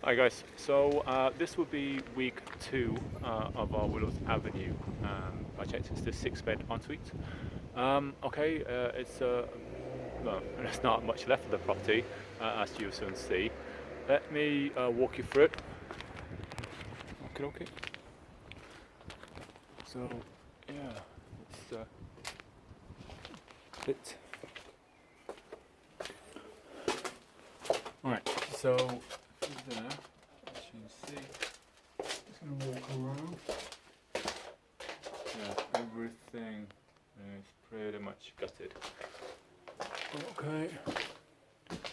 Hi guys, so this will be week 2 of our Willows Avenue project. It's the 6-bed ensuite. Well, there's not much left of the property, as you'll soon see. Let me walk you through it. Okay. So, yeah, it's a bit. Alright, so there, as you can see, just going to walk around. Yeah, everything is pretty much gutted. Okay. Look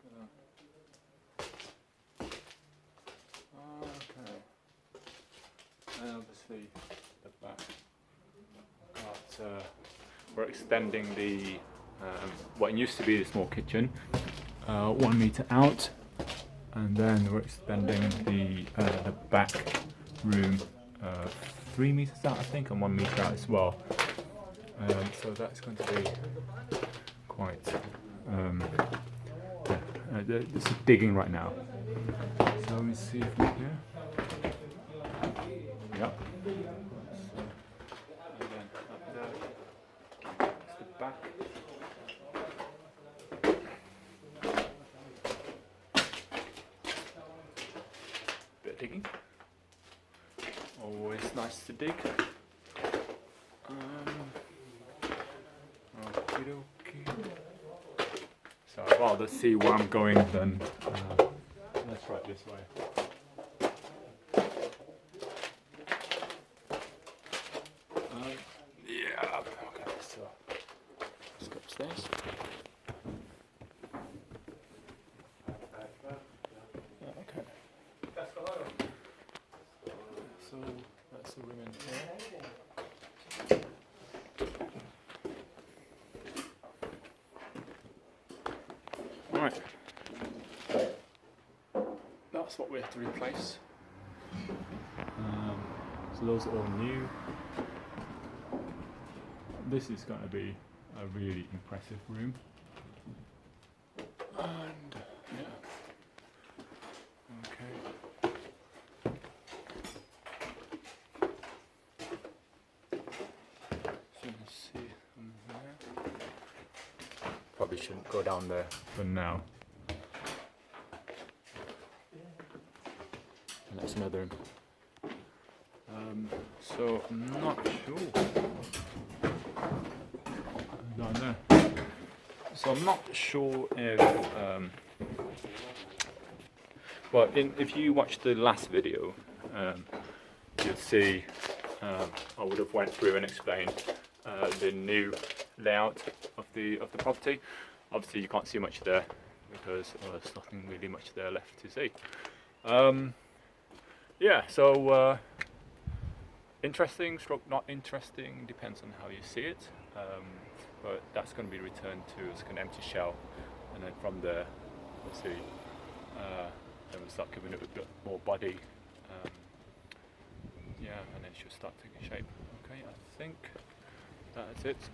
at that. Okay. And obviously the back. We're extending the what used to be the small kitchen 1 meter out, and then we're extending the back room 3 meters out, I think, and 1 meter out as well. So that's going to be quite. This is digging right now. So let me see from here. Yep. And then up there, that's the back. Bit of digging. Always nice to dig. Okey-dokey. So I'd rather see where I'm going than let's try it this way. Yeah, okay, so let's go upstairs. Okay. So that's the room in here. Alright. That's what we have to replace. So those are all new. This is going to be a really impressive room. And yeah. Okay. So you can see from there. Probably shouldn't go down there for now. And that's another room. So I'm not sure. Down there. So I'm not sure if if you watched the last video, you'd see I would have went through and explained the new layout of the property. Obviously you can't see much there because there's nothing really much there left to see. Yeah, so interesting stroke not interesting, depends on how you see it. But that's going to be returned to as an empty shell, and then from there we'll see, then we'll start giving it a bit more body, yeah, and then she'll start taking shape. Okay, I think that's it.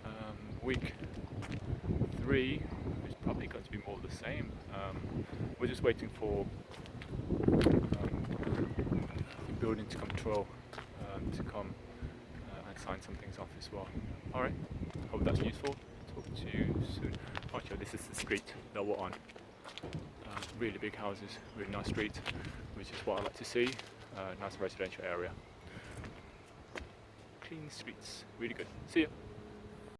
Week 3 is probably going to be more of the same. We're just waiting for the building to control to come and sign some things off as well. Alright, hope that's useful. Talk to you soon. Actually, this is the street that we're on. Really big houses, really nice street, which is what I like to see. Nice residential area. Clean streets, really good. See ya.